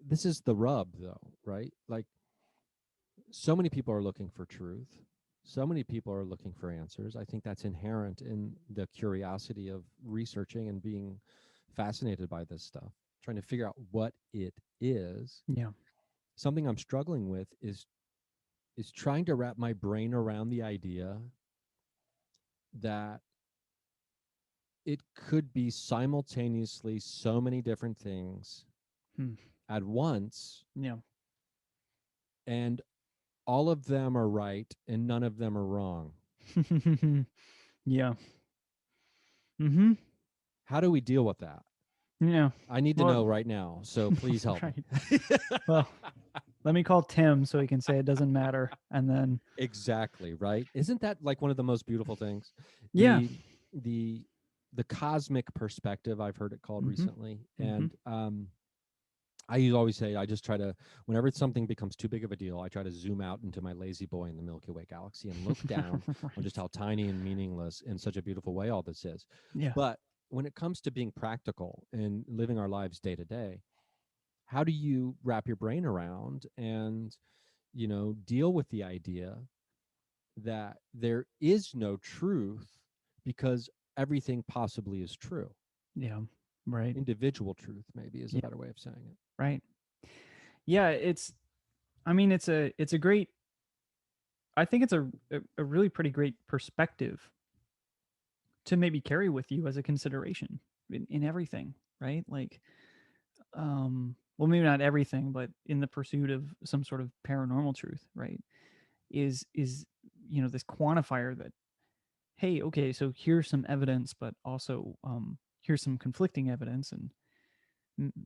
this is the rub though, right? Like, so many people are looking for truth, so many people are looking for answers. I think that's inherent in the curiosity of researching and being fascinated by this stuff, trying to figure out what it is. Yeah. Something I'm struggling with is trying to wrap my brain around the idea that it could be simultaneously so many different things Hmm. at once, Yeah. and all of them are right and none of them are wrong. Yeah. Mm-hmm. How do we deal with that? Yeah. I need to Well, know right now, so please help me. right. Well, let me call Tim so he can say it doesn't matter. And then, Exactly, right? Isn't that like one of the most beautiful things? yeah. The the the cosmic perspective, I've heard it called Mm-hmm. recently. Mm-hmm. And I always say, I just try to, whenever something becomes too big of a deal, I try to zoom out into my lazy boy in the Milky Way galaxy and look down on Right. just how tiny and meaningless in such a beautiful way all this is. Yeah. But when it comes to being practical and living our lives day to day, how do you wrap your brain around and, deal with the idea that there is no truth because everything possibly is true? Yeah. Right. Individual truth, maybe, is a Yeah. better way of saying it. Right. Yeah. I mean, it's a great, I think it's a really pretty great perspective to maybe carry with you as a consideration in everything, right? Like, well, maybe not everything, but in the pursuit of some sort of paranormal truth, right? Is this quantifier that, hey, okay, so here's some evidence, but also here's some conflicting evidence, and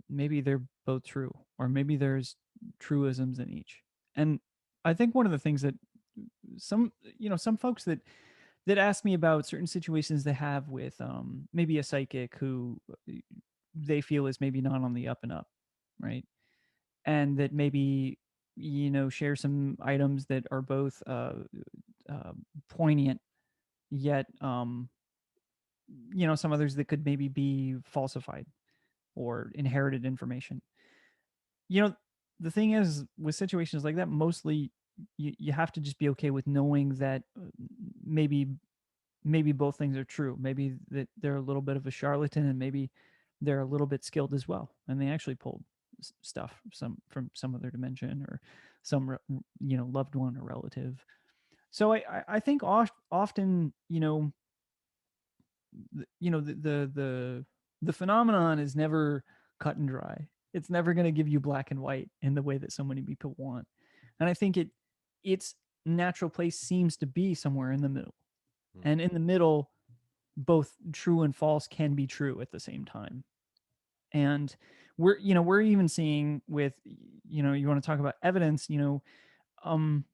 maybe they're both true, or maybe there's truisms in each. And I think one of the things that some some folks that ask me about certain situations they have with maybe a psychic who they feel is maybe not on the up and up, right? And that maybe share some items that are both uh, poignant, yet some others that could maybe be falsified or inherited information. you know the thing is with situations like that, mostly you have to just be okay with knowing that maybe maybe both things are true. Maybe that they're a little bit of a charlatan, and maybe they're a little bit skilled as well, and they actually pulled stuff from some other dimension, or some loved one or relative. So I think often the phenomenon is never cut and dry. It's never going to give you black and white in the way that so many people want. And I think its natural place seems to be somewhere in the middle. Hmm. And in the middle, both true and false can be true at the same time. And we're even seeing with you want to talk about evidence, um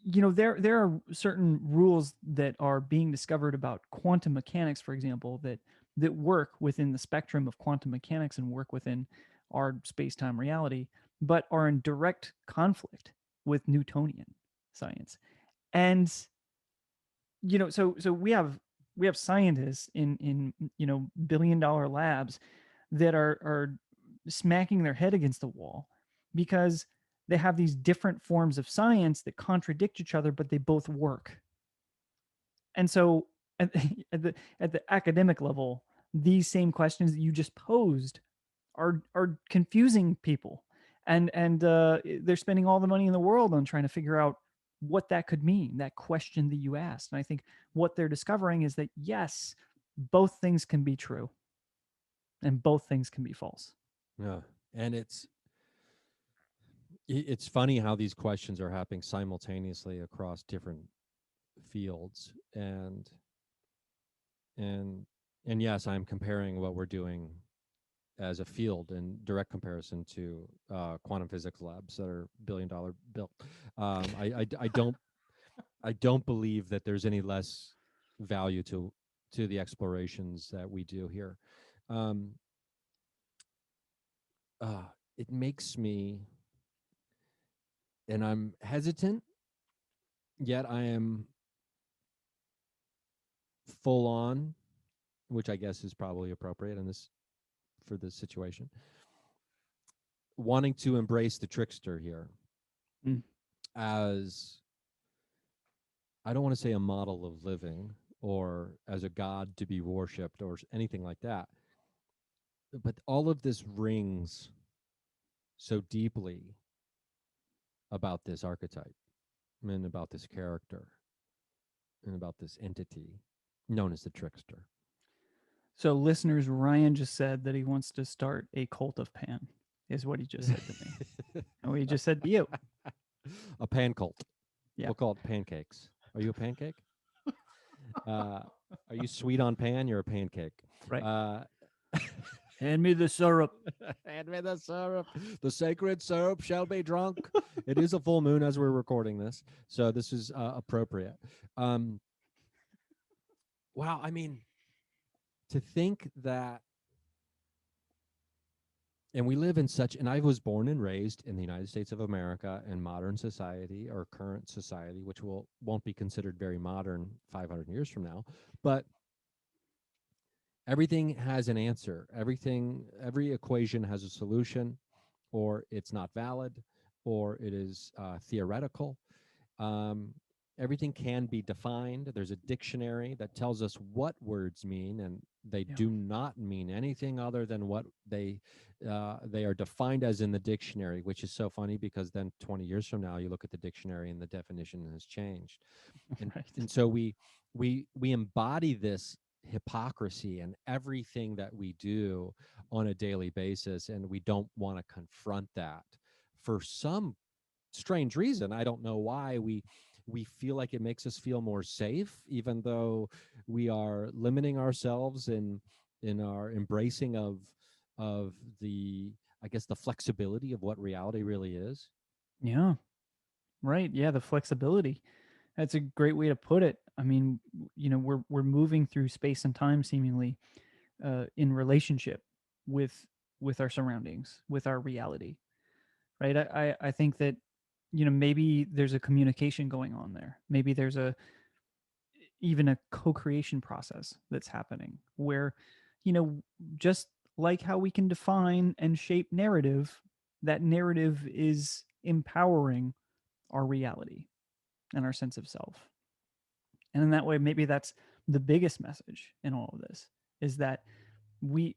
there are certain rules that are being discovered about quantum mechanics, for example, that work within the spectrum of quantum mechanics and work within our space-time reality, but are in direct conflict with Newtonian science. And so we have scientists in billion-dollar labs that are smacking their head against the wall because they have these different forms of science that contradict each other, but they both work. And so at, at the academic level, these same questions that you just posed are confusing people, and they're spending all the money in the world on trying to figure out what that could mean, that question that you asked. And I think what they're discovering is that yes, both things can be true and both things can be false. Yeah. And it's funny how these questions are happening simultaneously across different fields. And yes, I'm comparing what we're doing as a field in direct comparison to quantum physics labs that are billion-dollar built. I don't believe that there's any less value to the explorations that we do here. Um, uh, it makes me, and I'm hesitant, yet I am full on, which I guess is probably appropriate in this for this situation, wanting to embrace the trickster here Mm. as, I don't want to say a model of living or as a god to be worshipped or anything like that, but all of this rings so deeply about this archetype and about this character and about this entity known as the trickster. So, listeners, Ryan just said that he wants to start a cult of Pan, is what he just said to me. And what he just said to you. A pan cult. Yeah. We'll call it pancakes. Are you a pancake? Uh, are you sweet on pan? You're a pancake. Right. Uh, Hand me the syrup. Hand me the syrup. The sacred syrup shall be drunk. It is a full moon as we're recording this, so this is appropriate. Um, wow, I mean, to think that, and we live in such, and I was born and raised in the United States of America and modern society or current society, which won't be considered very modern 500 years from now, but everything has an answer. Every equation has a solution, or it's not valid, or it is theoretical. Um, Everything can be defined. There's a dictionary that tells us what words mean, and they Yeah. do not mean anything other than what they are defined as in the dictionary, which is so funny because then 20 years from now you look at the dictionary and the definition has changed. and Right. and so we embody this hypocrisy in everything that we do on a daily basis, and we don't want to confront that for some strange reason. I don't know why. We feel like it makes us feel more safe, even though we are limiting ourselves in our embracing of the, I guess, the flexibility of what reality really is. Yeah. Right. Yeah. The flexibility. That's a great way to put it. I mean, we're moving through space and time seemingly in relationship with with our surroundings, with our reality. Right. I think that maybe there's a communication going on there. Maybe there's a even a co-creation process that's happening where you know just like how we can define and shape narrative, that narrative is empowering our reality and our sense of self. And in that way, maybe that's the biggest message in all of this, is that we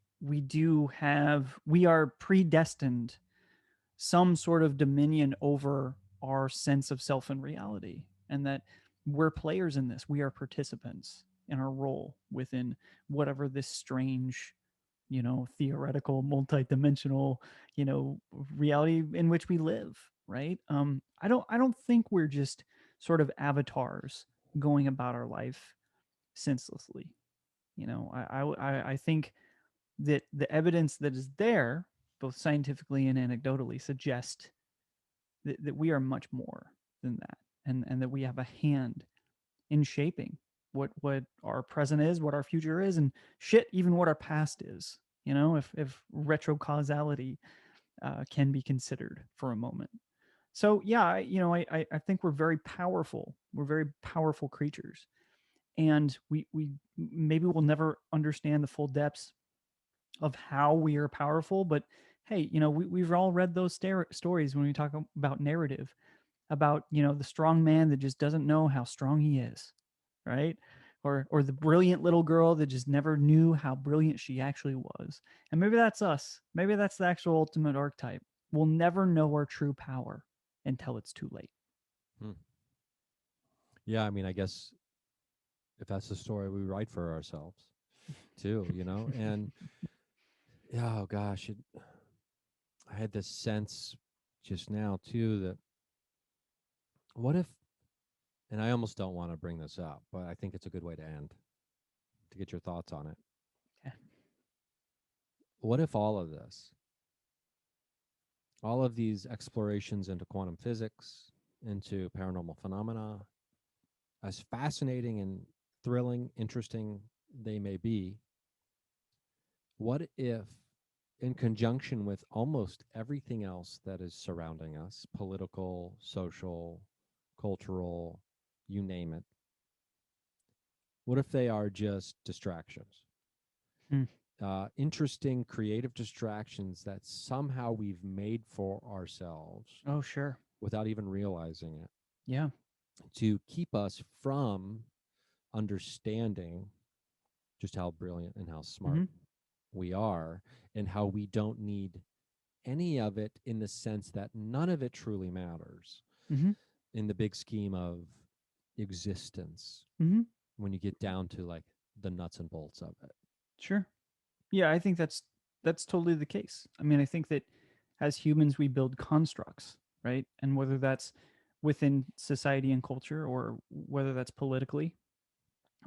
are predestined some sort of dominion over our sense of self and reality, and that we're players in this. We are participants in our role within whatever this strange, theoretical, multidimensional, reality in which we live. Right. I don't think we're just sort of avatars going about our life senselessly. I think that the evidence that is there, both scientifically and anecdotally, suggest that we are much more than that, and that we have a hand in shaping what our present is, what our future is, and shit, even what our past is. If retrocausality can be considered for a moment. So yeah, I think we're very powerful. We're very powerful creatures, and we maybe we'll never understand the full depths of how we are powerful. But hey, we've all read those stories when we talk about narrative, about the strong man that just doesn't know how strong he is, right? Or the brilliant little girl that just never knew how brilliant she actually was. And maybe that's us. Maybe that's the actual ultimate archetype. We'll never know our true power until it's too late. Hmm. Yeah, I mean, I guess if that's the story we write for ourselves too, and yeah, oh gosh, I had this sense just now too that what if, and I almost don't want to bring this up, but I think it's a good way to end to get your thoughts on it. Yeah. What if all of this, all of these explorations into quantum physics, into paranormal phenomena, as fascinating and thrilling, interesting they may be, what if, in conjunction with almost everything else that is surrounding us, political, social, cultural, you name it, what if they are just distractions? Hmm. Interesting, creative distractions that somehow we've made for ourselves Oh, sure. without even realizing it Yeah. to keep us from understanding just how brilliant and how smart Mm-hmm. we are and how we don't need any of it in the sense that none of it truly matters Mm-hmm. in the big scheme of existence Mm-hmm. when you get down to like the nuts and bolts of it. Sure. Yeah, I think that's totally the case. I mean, I think that as humans we build constructs, right? And whether that's within society and culture or whether that's politically,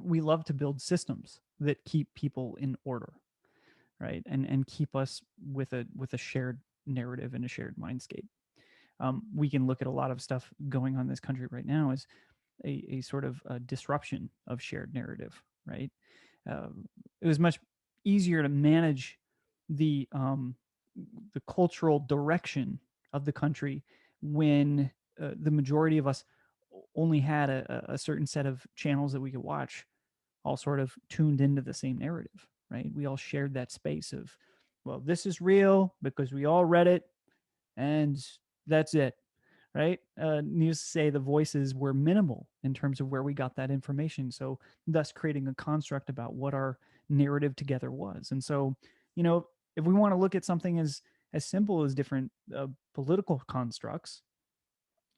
we love to build systems that keep people in order, right? And keep us with a shared narrative and a shared mindscape. We can look at a lot of stuff going on in this country right now as a sort of a disruption of shared narrative, right? It was much easier to manage the um, the cultural direction of the country when the majority of us only had a certain set of channels that we could watch, all sort of tuned into the same narrative, right? We all shared that space of, well, this is real because we all read it, and that's it, right? Needless to say, the voices were minimal in terms of where we got that information. So, thus creating a construct about what our narrative together was. And so, you know, if we want to look at something as simple as different political constructs,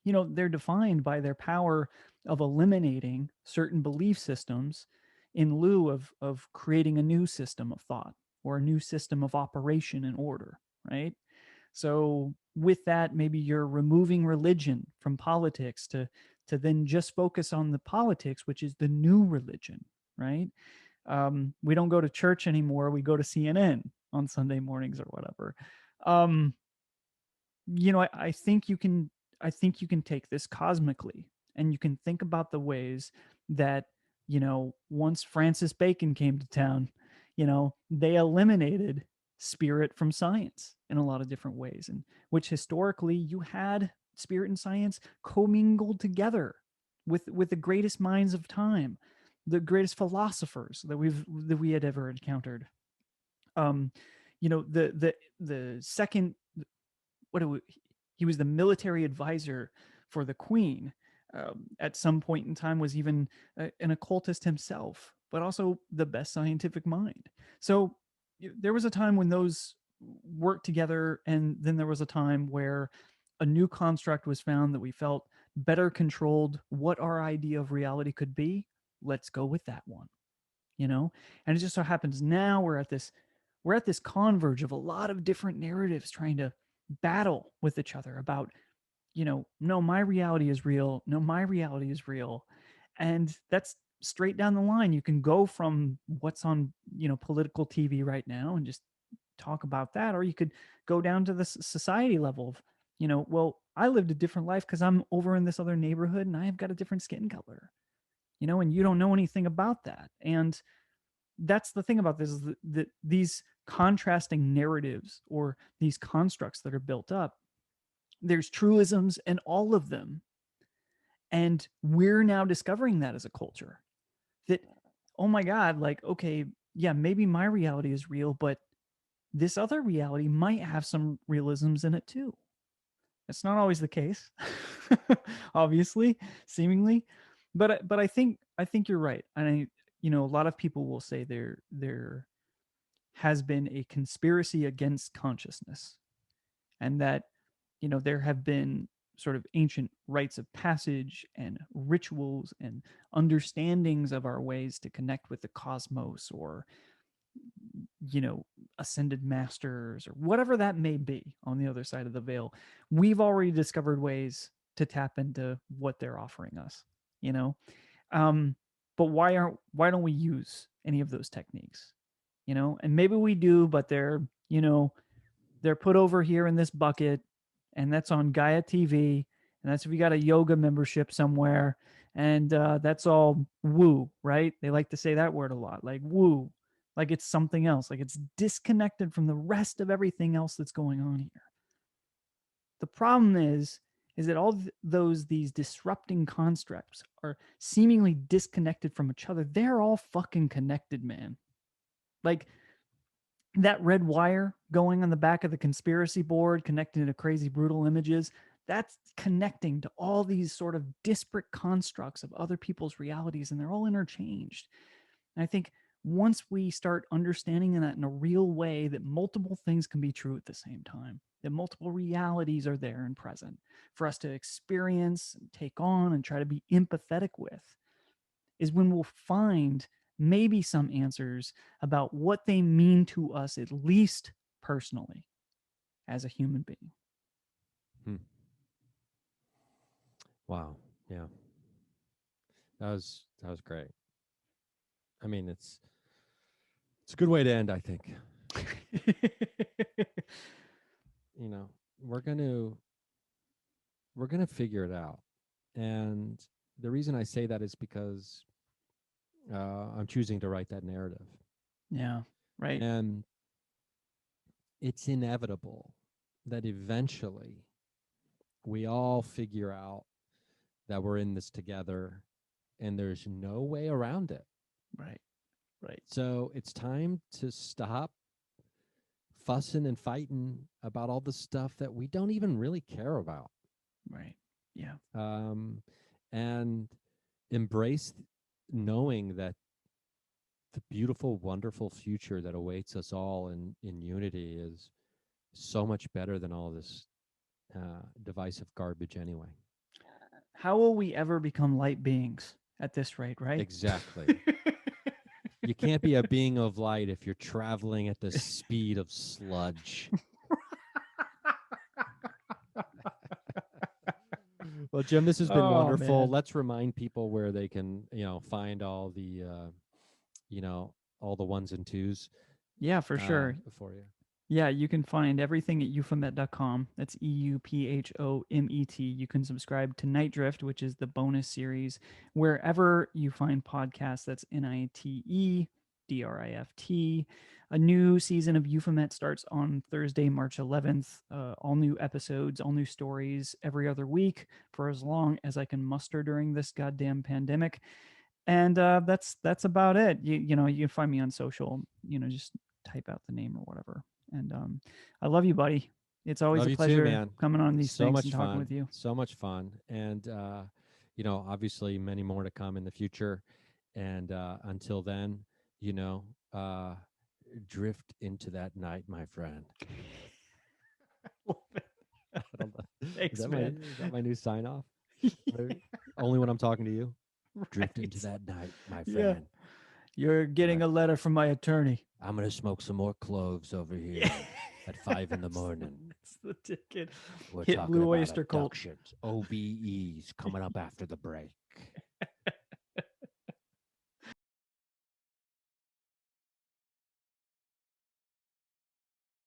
they're defined by their power of eliminating certain belief systems in lieu of creating a new system of thought or a new system of operation and order, right? So with that, maybe you're removing religion from politics to then just focus on the politics, which is the new religion, right? We don't go to church anymore. We go to CNN on Sunday mornings or whatever. Um, I think you can take this cosmically, and you can think about the ways that once Francis Bacon came to town, they eliminated spirit from science in a lot of different ways, and which historically you had spirit and science commingled together with the greatest minds of time, the greatest philosophers that we had ever encountered. um the second, what it, he was the military advisor for the queen. At some point in time, was even an occultist himself, but also the best scientific mind. So there was a time when those worked together, and then there was a time where a new construct was found that we felt better controlled what our idea of reality could be. Let's go with that one, and it just so happens now we're at this converge of a lot of different narratives trying to battle with each other about, no, my reality is real, no, my reality is real. And that's straight down the line. You can go from what's on political TV right now and just talk about that, or you could go down to the society level of, well, I lived a different life because I'm over in this other neighborhood and I've got a different skin color, and you don't know anything about that. And that's the thing about this, is that these contrasting narratives or these constructs that are built up There's truisms and all of them. And we're now discovering that as a culture that, oh my God, like, okay, yeah, maybe my reality is real, but this other reality might have some realisms in it too. It's not always the case, obviously, seemingly, but I think you're right, and a lot of people will say there has been a conspiracy against consciousness, and that there have been sort of ancient rites of passage and rituals and understandings of our ways to connect with the cosmos, or you know, ascended masters or whatever that may be on the other side of the veil. We've already discovered ways to tap into what they're offering us, you know? Um, but why don't we use any of those techniques? And maybe we do, but they're put over here in this bucket, and that's on Gaia TV, and that's if you got a yoga membership somewhere, and that's all woo, right? They like to say that word a lot, like woo, like it's something else, like it's disconnected from the rest of everything else that's going on here. The problem is that all these disrupting constructs are seemingly disconnected from each other. They're all fucking connected, man. Like that red wire going on the back of the conspiracy board connecting to crazy brutal images, that's connecting to all these sort of disparate constructs of other people's realities, and they're all interchanged. And I think once we start understanding that in a real way, that multiple things can be true at the same time, that multiple realities are there and present for us to experience and take on and try to be empathetic with, is when we'll find maybe some answers about what they mean to us, at least personally, as a human being. Hmm. Wow. Yeah. That was great. I mean, it's a good way to end, I think. You know, we're going to we're going to figure it out. And the reason I say that is because I'm choosing to write that narrative. Yeah, right. And it's inevitable that eventually we all figure out that we're in this together and there's no way around it. Right, right, So it's time to stop fussing and fighting about all the stuff that we don't even really care about. right. Yeah, Um, and embrace knowing that the beautiful, wonderful future that awaits us all in unity is so much better than all this divisive garbage anyway. how will we ever become light beings at this rate, right? Exactly. You can't be a being of light if you're traveling at the speed of sludge. Well, Jim, this has been Oh wonderful. man. Let's remind people where they can, find all the, you know, all the ones and twos Yeah, for sure. for you. Yeah, you can find everything at euphomet.com. That's EUPHOMET. You can subscribe to Night Drift, which is the bonus series, wherever you find podcasts. That's NITEDRIFT. A new season of Euphomet starts on Thursday, March 11th. All new episodes, all new stories every other week for as long as I can muster during this goddamn pandemic. And that's about it. You can find me on social. Just type out the name or whatever. And I love you, buddy. It's always Love a you too, pleasure man. coming on these So things and much talking fun. with you. So much fun. And, obviously many more to come in the future. And until then, you know, uh, drift into that night, my friend. I don't know. Thanks, man. Is that my new sign off? Maybe? Only when I'm talking to you. Drift into Right. that night, my Yeah. friend. You're getting My, a letter from my attorney. I'm gonna smoke some more cloves over Yeah. here at 5 in the morning. That's the ticket. We're Hit talking Blue about Oyster Cult. abductions, OBEs coming up after the break.